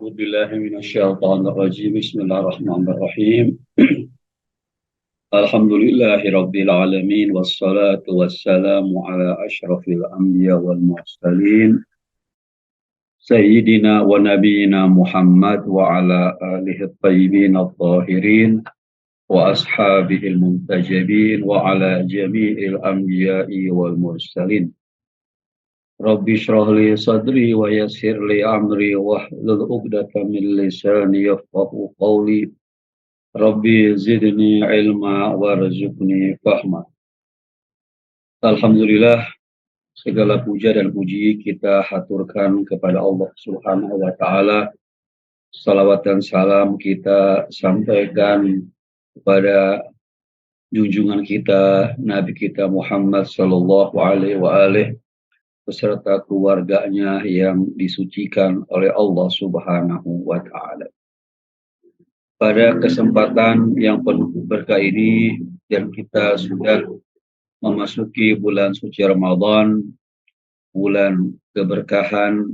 أعوذ بالله من الشيطان الرجيم بسم الله الرحمن الرحيم الحمد لله رب العالمين والصلاة والسلام على أشرف الأنبياء والمرسلين سيدنا ونبينا محمد وعلى آله الطيبين الطاهرين وأصحابه المنتجبين وعلى جميع الأنبياء والمرسلين Rabbi shrah li sadri wa yassir li amri wahlul 'uqdatam min lisani yafqahu qawli. Rabbi zidni ilma warzuqni fahma. Alhamdulillah, segala puja dan puji kita haturkan kepada Allah Subhanahu wa taala. Salawat dan salam kita sampaikan kepada junjungan kita Nabi kita Muhammad sallallahu alaihi wa alihi beserta keluarganya yang disucikan oleh Allah Subhanahu wa taala. Pada kesempatan yang penuh berkah ini dan kita sudah memasuki bulan suci Ramadan, bulan keberkahan,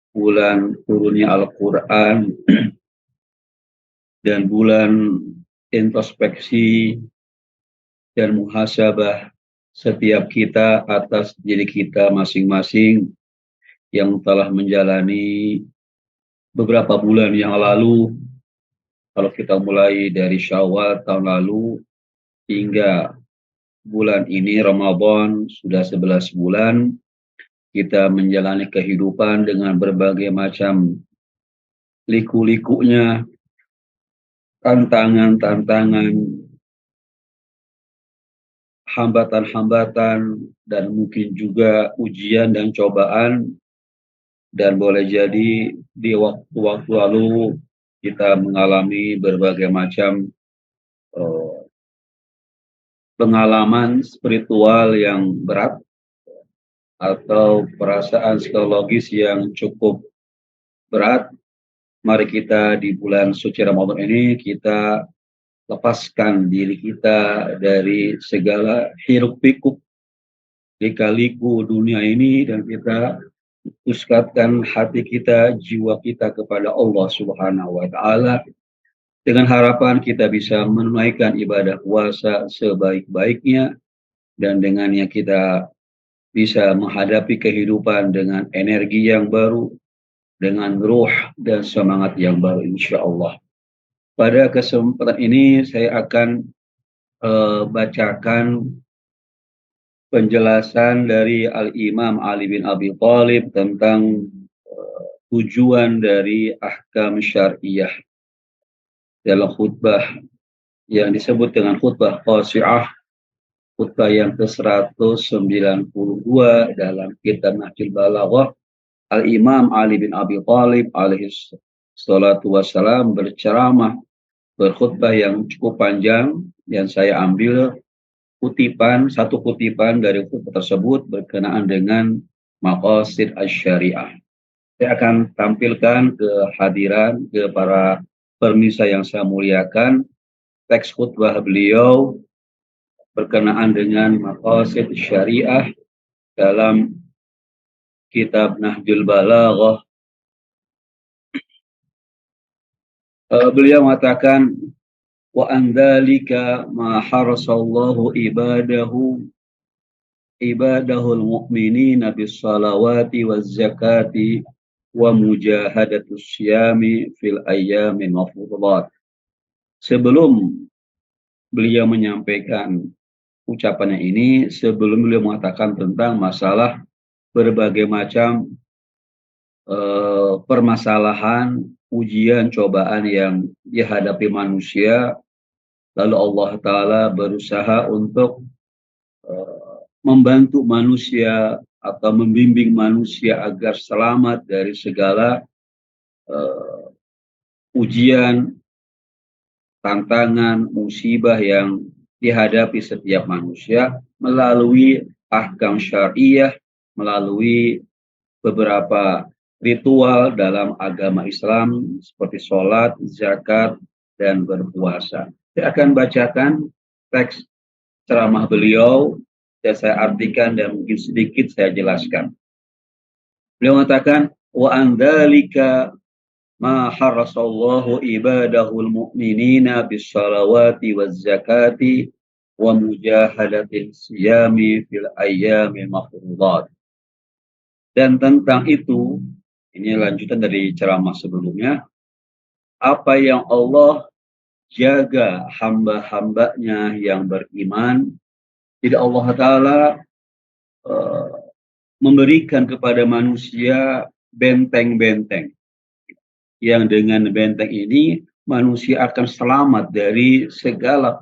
bulan turunnya Al-Qur'an dan bulan introspeksi dan muhasabah setiap kita atas diri kita masing-masing yang telah menjalani beberapa bulan yang lalu. Kalau kita mulai dari Syawal tahun lalu hingga bulan ini Ramadan sudah 11 bulan, kita menjalani kehidupan dengan berbagai macam liku-likunya, tantangan-tantangan, hambatan-hambatan, dan mungkin juga ujian dan cobaan. Dan boleh jadi di waktu-waktu lalu kita mengalami berbagai macam pengalaman spiritual yang berat atau perasaan psikologis yang cukup berat. Mari kita di bulan suci Ramadan ini kita lepaskan diri kita dari segala hiruk pikuk lika-liku dunia ini dan kita pusatkan hati kita, jiwa kita kepada Allah Subhanahu wa taala dengan harapan kita bisa menunaikan ibadah puasa sebaik-baiknya dan dengannya kita bisa menghadapi kehidupan dengan energi yang baru, dengan ruh dan semangat yang baru insyaallah. Pada kesempatan ini saya akan bacakan penjelasan dari Al-Imam Ali bin Abi Thalib tentang tujuan dari ahkam syariah dalam khutbah yang disebut dengan khutbah Qasi'ah, khutbah yang ke-192 dalam kitab Nahjul Balaghah. Al-Imam Ali bin Abi Thalib alaihi salatu wassalam berceramah, berkhutbah yang cukup panjang, dan saya ambil satu kutipan dari khutbah tersebut berkenaan dengan maqasid asy-syariah. Saya akan tampilkan kehadiran ke para pemirsa yang saya muliakan teks khutbah beliau berkenaan dengan maqasid syariah dalam kitab Nahjul Balaghah. Beliau mengatakan, wa andalika ma harasallahu ibadahul mu'minina bis salawati waz zakati wa mujahadatus syami fil ayyamin mafruḍat. Sebelum beliau menyampaikan ucapannya ini, sebelum beliau mengatakan tentang masalah berbagai macam permasalahan, ujian, cobaan yang dihadapi manusia, lalu Allah Ta'ala berusaha untuk membantu manusia atau membimbing manusia agar selamat dari segala ujian, tantangan, musibah yang dihadapi setiap manusia melalui ahkam syariah, melalui beberapa ritual dalam agama Islam seperti sholat, zakat, dan berpuasa. Saya akan bacakan teks ceramah beliau dan saya artikan dan mungkin sedikit saya jelaskan. Beliau mengatakan, wa andalika ma harasallahu ibadahul mu'minina bis salawati waz zakati wa mujahadatil siyami fil ayyami mafruḍat. Dan tentang itu, ini lanjutan dari ceramah sebelumnya, apa yang Allah jaga hamba-hambanya yang beriman, tidak Allah Ta'ala eh, memberikan kepada manusia benteng-benteng, yang dengan benteng ini manusia akan selamat dari segala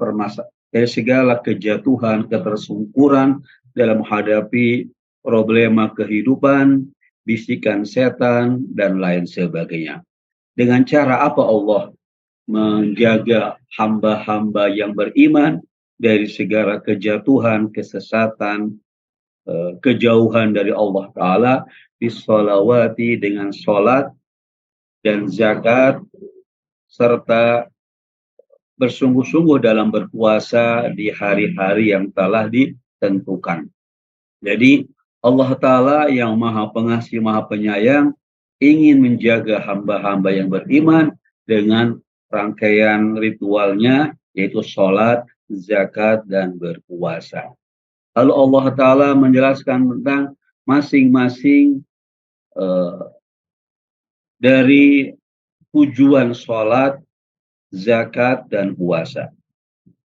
dari segala kejatuhan, ketersungkuran dalam menghadapi problema kehidupan, bisikan setan, dan lain sebagainya. Dengan cara apa Allah menjaga hamba-hamba yang beriman dari segala kejatuhan, kesesatan, kejauhan dari Allah Ta'ala, bisolawati, dengan sholat dan zakat, serta bersungguh-sungguh dalam berpuasa di hari-hari yang telah ditentukan. Jadi Allah Ta'ala yang maha pengasih, maha penyayang, ingin menjaga hamba-hamba yang beriman dengan rangkaian ritualnya, yaitu sholat, zakat, dan berpuasa. Lalu Allah Ta'ala menjelaskan tentang masing-masing dari tujuan sholat, zakat, dan puasa.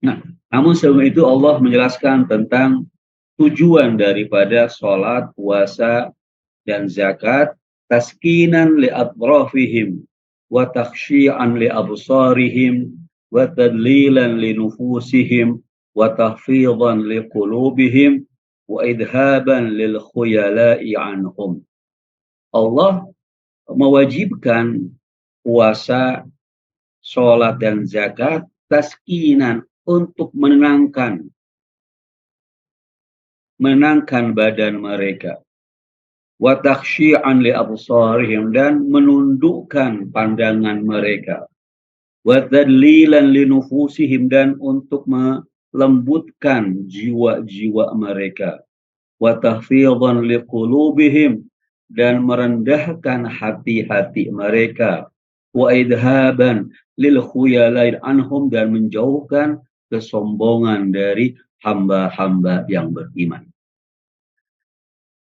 Nah, namun sebelum itu Allah menjelaskan tentang tujuan daripada sholat, puasa, dan zakat, taskinan li atrafihim, wa takhsyi'an li absarihim, wa tadlilan li nufusihim, wa tahfidhan li qulubihim, wa idhaban lil khuyala'i anhum. Allah mewajibkan puasa, sholat, dan zakat taskinan, untuk menenangkan badan mereka, wa takhsyi'an li absarihim, dan menundukkan pandangan mereka, wa tadlilan li nufusihim, dan untuk melembutkan jiwa-jiwa mereka, wa tahfidhan li qulubihim, dan merendahkan hati-hati mereka, wa idhaban lil khuyalain anhum, dan menjauhkan kesombongan dari hamba-hamba yang beriman.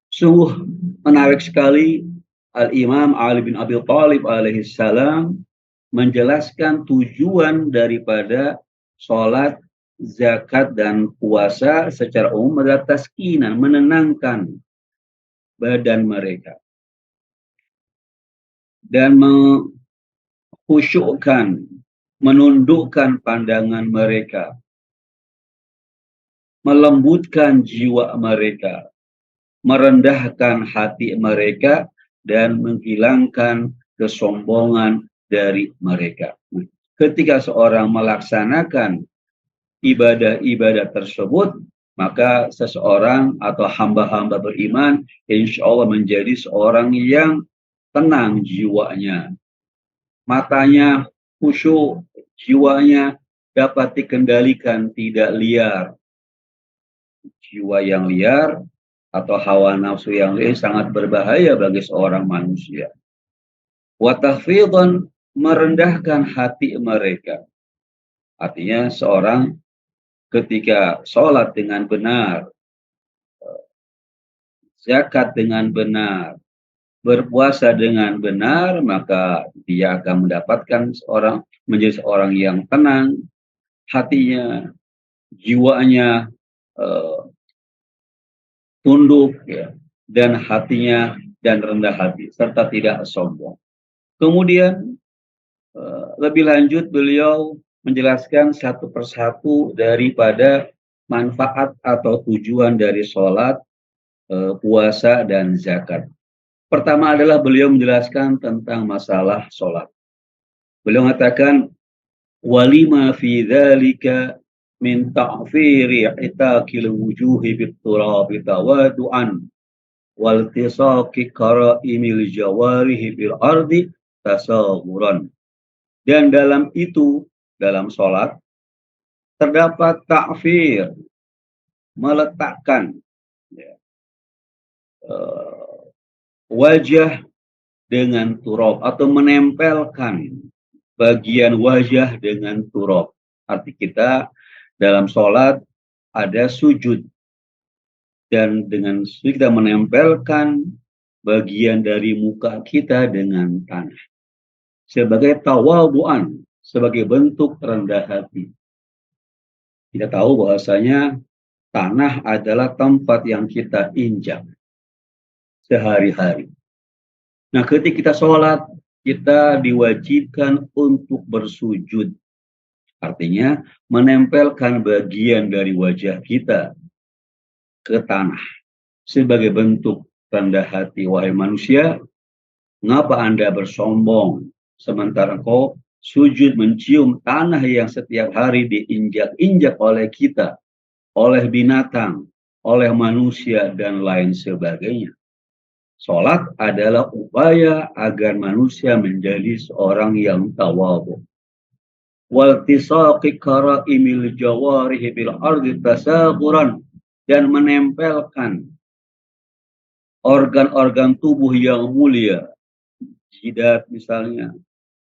Sungguh menarik sekali Al-Imam Ali bin Abi Thalib alaihi salam menjelaskan tujuan daripada sholat, zakat, dan puasa secara umum adalah taskinan, menenangkan badan mereka dan mengkhusyukkan, menundukkan pandangan mereka, melembutkan jiwa mereka, merendahkan hati mereka, dan menghilangkan kesombongan dari mereka. Ketika seorang melaksanakan ibadah-ibadah tersebut, maka seseorang atau hamba-hamba beriman insya Allah menjadi seorang yang tenang jiwanya, matanya khusyuk, jiwanya dapat dikendalikan, tidak liar. Jiwa yang liar atau hawa nafsu yang liar sangat berbahaya bagi seorang manusia. Wa tahfidhan, merendahkan hati mereka. Artinya seorang ketika sholat dengan benar, zakat dengan benar, berpuasa dengan benar, maka dia akan mendapatkan menjadi seorang yang tenang, hatinya, jiwanya tunduk, ya, dan hatinya dan rendah hati, serta tidak sombong. Kemudian lebih lanjut beliau menjelaskan satu persatu daripada manfaat atau tujuan dari sholat, puasa, dan zakat. Pertama adalah beliau menjelaskan tentang masalah sholat. Beliau mengatakan, walima fi dzalika min ta'firi itaqil wujuhi bit-turabi tawadu'an wal tisaqi qara'imil jawarihi bil ardi tasawuran. Dan dalam itu, dalam sholat, terdapat ta'fir, meletakkan, ya, wajah dengan turab atau menempelkan bagian wajah dengan turab. Arti kita dalam sholat ada sujud, dan dengan sujud kita menempelkan bagian dari muka kita dengan tanah sebagai tawadhu'an, sebagai bentuk rendah hati. Kita tahu bahwasanya tanah adalah tempat yang kita injak sehari-hari. Nah, ketika kita sholat, kita diwajibkan untuk bersujud. Artinya, menempelkan bagian dari wajah kita ke tanah sebagai bentuk rendah hati. Wahai manusia, mengapa Anda bersombong sementara kau sujud mencium tanah yang setiap hari diinjak-injak oleh kita, oleh binatang, oleh manusia, dan lain sebagainya. Sholat adalah upaya agar manusia menjadi seorang yang tawadhu. Waltisaqi karaimil jawarihi bil ardi tasaghuran, dan menempelkan organ-organ tubuh yang mulia, jidat misalnya,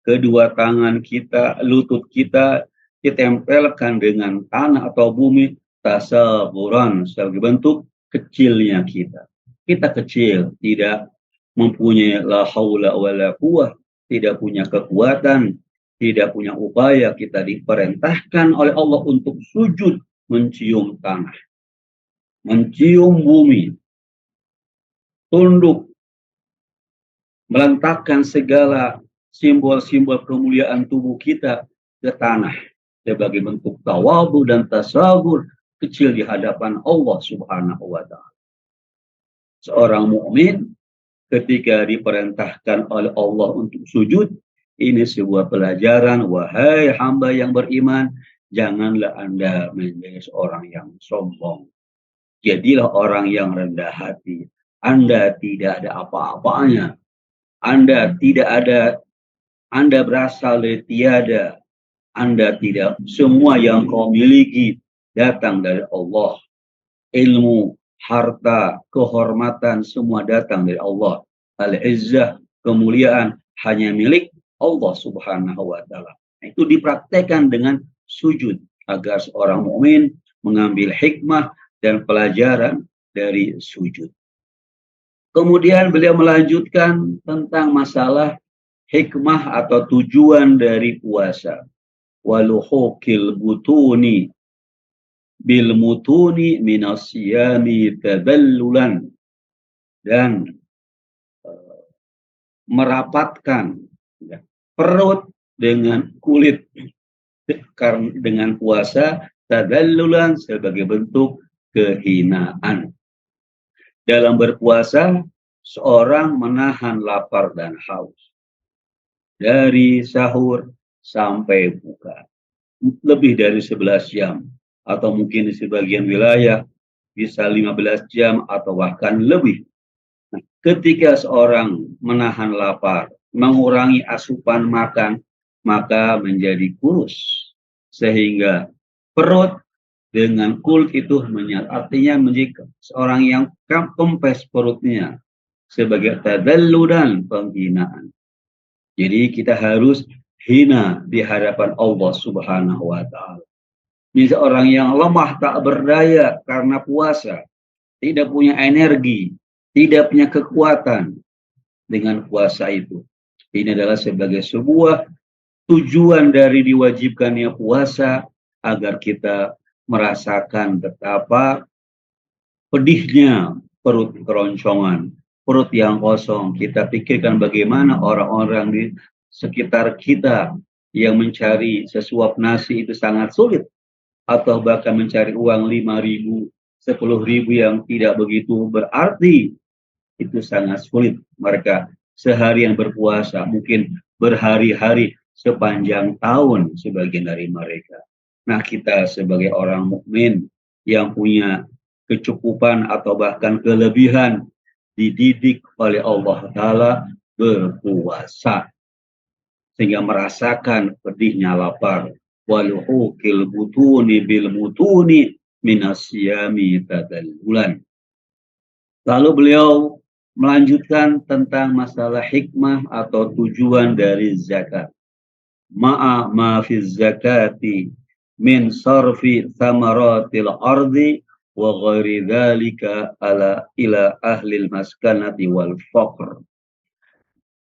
kedua tangan kita, lutut kita ditempelkan dengan tanah atau bumi tasaghuran sebagai bentuk kecilnya kita. Kita kecil, tidak mempunyai la haula wala quwwah, tidak punya kekuatan, tidak punya upaya. Kita diperintahkan oleh Allah untuk sujud mencium tanah, mencium bumi, tunduk, meletakkan segala simbol-simbol kemuliaan tubuh kita ke tanah sebagai bentuk tawadhu dan tasawur kecil di hadapan Allah Subhanahu wa taala. Seorang mukmin ketika diperintahkan oleh Allah untuk sujud, ini sebuah pelajaran. Wahai hamba yang beriman, janganlah Anda menjadi seorang yang sombong. Jadilah orang yang rendah hati. Anda tidak ada apa-apanya. Anda tidak ada, Anda berasal dari tiada. Anda tidak, semua yang kau miliki datang dari Allah. Ilmu, harta, kehormatan, semua datang dari Allah. Al-izzah, kemuliaan, hanya milik Allah Subhanahu wa taala. Itu dipraktekkan dengan sujud agar seorang mukmin mengambil hikmah dan pelajaran dari sujud. Kemudian beliau melanjutkan tentang masalah hikmah atau tujuan dari puasa. Waluhukil butuni bil mutuni minasyami taballulan, dan merapatkan perut dengan kulit dengan puasa, taballulan sebagai bentuk kehinaan. Dalam berpuasa, seorang menahan lapar dan haus dari sahur sampai buka, lebih dari 11 jam, atau mungkin di sebagian wilayah bisa 15 jam atau bahkan lebih. Nah, ketika seorang menahan lapar, mengurangi asupan makan, maka menjadi kurus, sehingga perut dengan kulit itu menyatu. Artinya menjadi seorang yang kempes perutnya sebagai tadallu dan penghinaan. Jadi kita harus hina di hadapan Allah Subhanahu wa taala. Ini seorang yang lemah tak berdaya karena puasa, tidak punya energi, tidak punya kekuatan dengan puasa itu. Ini adalah sebagai sebuah tujuan dari diwajibkannya puasa agar kita merasakan betapa pedihnya perut keroncongan, perut yang kosong. Kita pikirkan bagaimana orang-orang di sekitar kita yang mencari sesuap nasi itu sangat sulit, atau bahkan mencari uang 5.000, 10.000 yang tidak begitu berarti, itu sangat sulit. Mereka seharian berpuasa, mungkin berhari-hari, sepanjang tahun sebagian dari mereka. Nah, kita sebagai orang mukmin yang punya kecukupan atau bahkan kelebihan, dididik oleh Allah Ta'ala berpuasa sehingga merasakan pedihnya lapar. Waluhukil butuni bil mutuni minasyami tadallulan. Lalu beliau melanjutkan tentang masalah hikmah atau tujuan dari zakat. Ma'a ma fi zakati min sarfi thamaratil ardi wa ghairi dzalika ala ila ahlil maskanati wal faqr.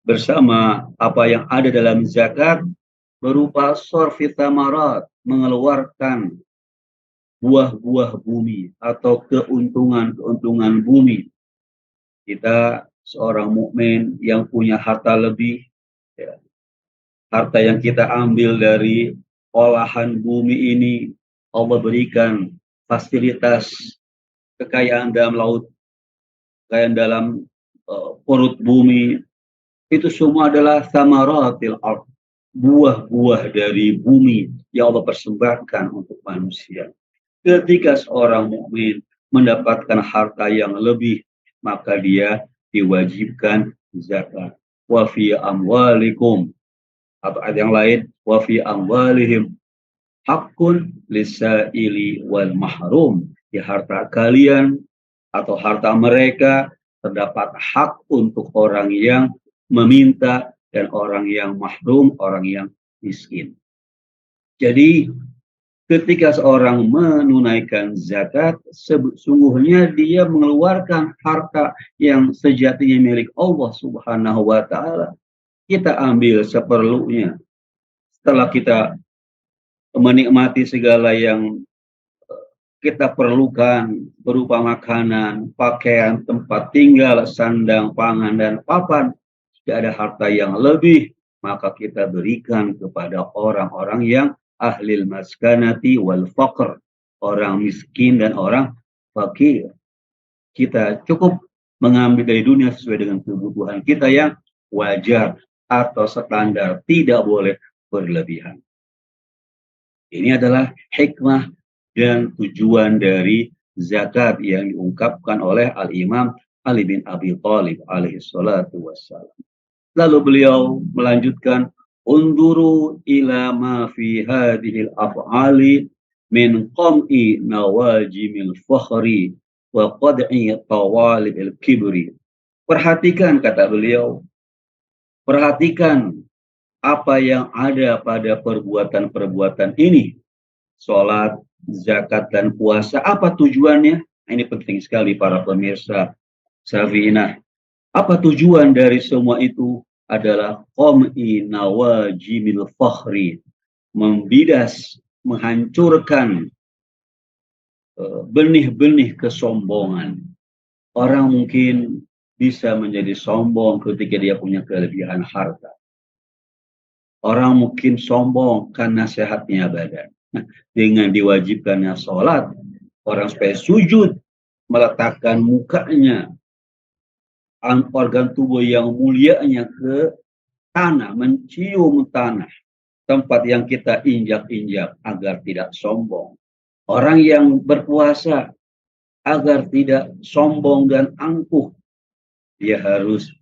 Bersama apa yang ada dalam zakat berupa sorfi thamarat, mengeluarkan buah-buah bumi atau keuntungan-keuntungan bumi. Kita seorang mukmin yang punya harta lebih, ya, harta yang kita ambil dari olahan bumi ini, Allah berikan fasilitas kekayaan dalam laut, kekayaan dalam perut bumi, itu semua adalah samaratil ard, buah-buah dari bumi yang Allah persembahkan untuk manusia. Ketika seorang mukmin mendapatkan harta yang lebih, maka dia diwajibkan zakat. Wa fi amwalikum, atau ayat yang lain, wa fi amwalihim hakun lisaili wal mahrum. Di harta kalian atau harta mereka terdapat hak untuk orang yang meminta dan orang yang mahrum, orang yang miskin. Jadi ketika seorang menunaikan zakat, sesungguhnya dia mengeluarkan harta yang sejatinya milik Allah Subhanahu wa taala. Kita ambil seperlunya. Setelah kita menikmati segala yang kita perlukan berupa makanan, pakaian, tempat tinggal, sandang, pangan, dan papan, jika ada harta yang lebih, maka kita berikan kepada orang-orang yang ahlil maskanati wal faqr, orang miskin dan orang fakir. Kita cukup mengambil dari dunia sesuai dengan kebutuhan kita yang wajar atau standar, tidak boleh berlebihan. Ini adalah hikmah dan tujuan dari zakat yang diungkapkan oleh Al-Imam Ali bin Abi Thalib alaihi salatu wassalam. Lalu beliau melanjutkan, unduru ila ma fi hadhil af'ali min qam'i nawajimil fakhri wa qad'i tawalibil kibri. Perhatikan, kata beliau, perhatikan apa yang ada pada perbuatan-perbuatan ini. Sholat, zakat, dan puasa, apa tujuannya? Ini penting sekali para pemirsa Safinah. Apa tujuan dari semua itu? Adalah qam'i nawajimil fakhri, membidas, menghancurkan benih-benih kesombongan. Orang mungkin bisa menjadi sombong ketika dia punya kelebihan harta. Orang mungkin sombong karena sehatnya badan. Nah, dengan diwajibkannya sholat, orang supaya sujud, meletakkan mukanya, organ tubuh yang mulianya ke tanah, mencium tanah, tempat yang kita injak-injak agar tidak sombong. Orang yang berpuasa agar tidak sombong dan angkuh, dia harus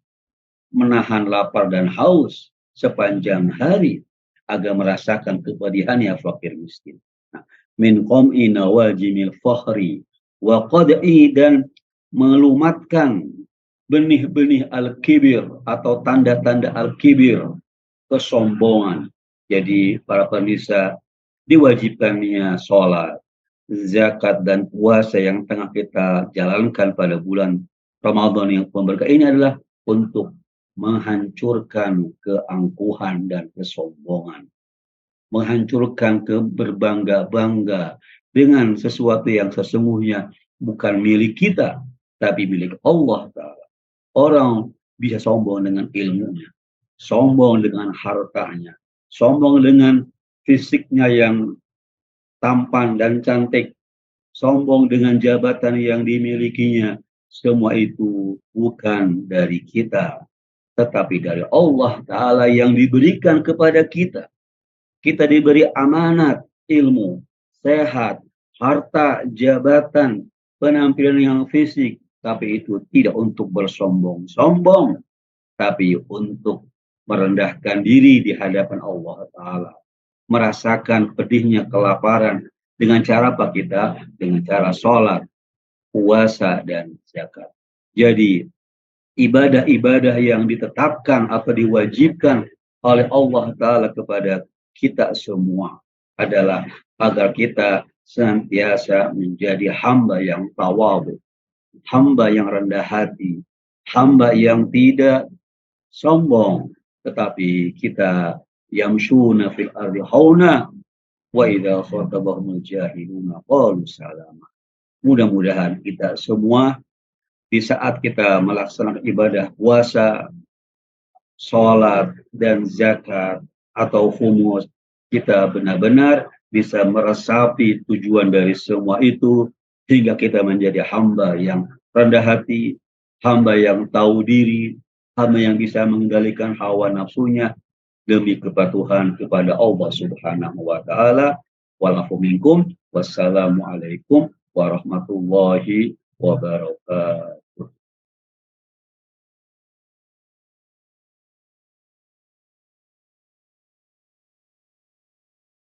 menahan lapar dan haus sepanjang hari agar merasakan kepedihannya fakir miskin. Nah, min qam'i nawajimil fakhri wa qad'i, dan melumatkan benih-benih al-kibir atau tanda-tanda al-kibir, kesombongan. Jadi para pemirsa, diwajibkannya sholat, zakat, dan puasa yang tengah kita jalankan pada bulan Ramadan yang berkah ini adalah untuk menghancurkan keangkuhan dan kesombongan, menghancurkan keberbangga-bangga dengan sesuatu yang sesungguhnya bukan milik kita, tapi milik Allah Ta'ala. Orang bisa sombong dengan ilmunya, sombong dengan hartanya, sombong dengan fisiknya yang tampan dan cantik, sombong dengan jabatan yang dimilikinya. Semua itu bukan dari kita, tetapi dari Allah Ta'ala yang diberikan kepada kita. Kita diberi amanat ilmu, sehat, harta, jabatan, penampilan yang fisik, tapi itu tidak untuk bersombong-sombong, tapi untuk merendahkan diri di hadapan Allah Ta'ala. Merasakan pedihnya kelaparan dengan cara apa kita? Dengan cara sholat, puasa, dan zakat. Jadi ibadah-ibadah yang ditetapkan atau diwajibkan oleh Allah Ta'ala kepada kita semua adalah agar kita senantiasa menjadi hamba yang tawadhu, hamba yang rendah hati, hamba yang tidak sombong, tetapi kita yamshuna fil ardi hauna wa idza khatabahumul jahiluna qalu salama. Mudah-mudahan kita semua di saat kita melaksanakan ibadah puasa, sholat, dan zakat atau humus, kita benar-benar bisa meresapi tujuan dari semua itu hingga kita menjadi hamba yang rendah hati, hamba yang tahu diri, hamba yang bisa mengendalikan hawa nafsunya demi kepatuhan kepada Allah Subhanahu wa taala. Walafu minkum. Wassalamualaikum warahmatullahi wabarakatuh.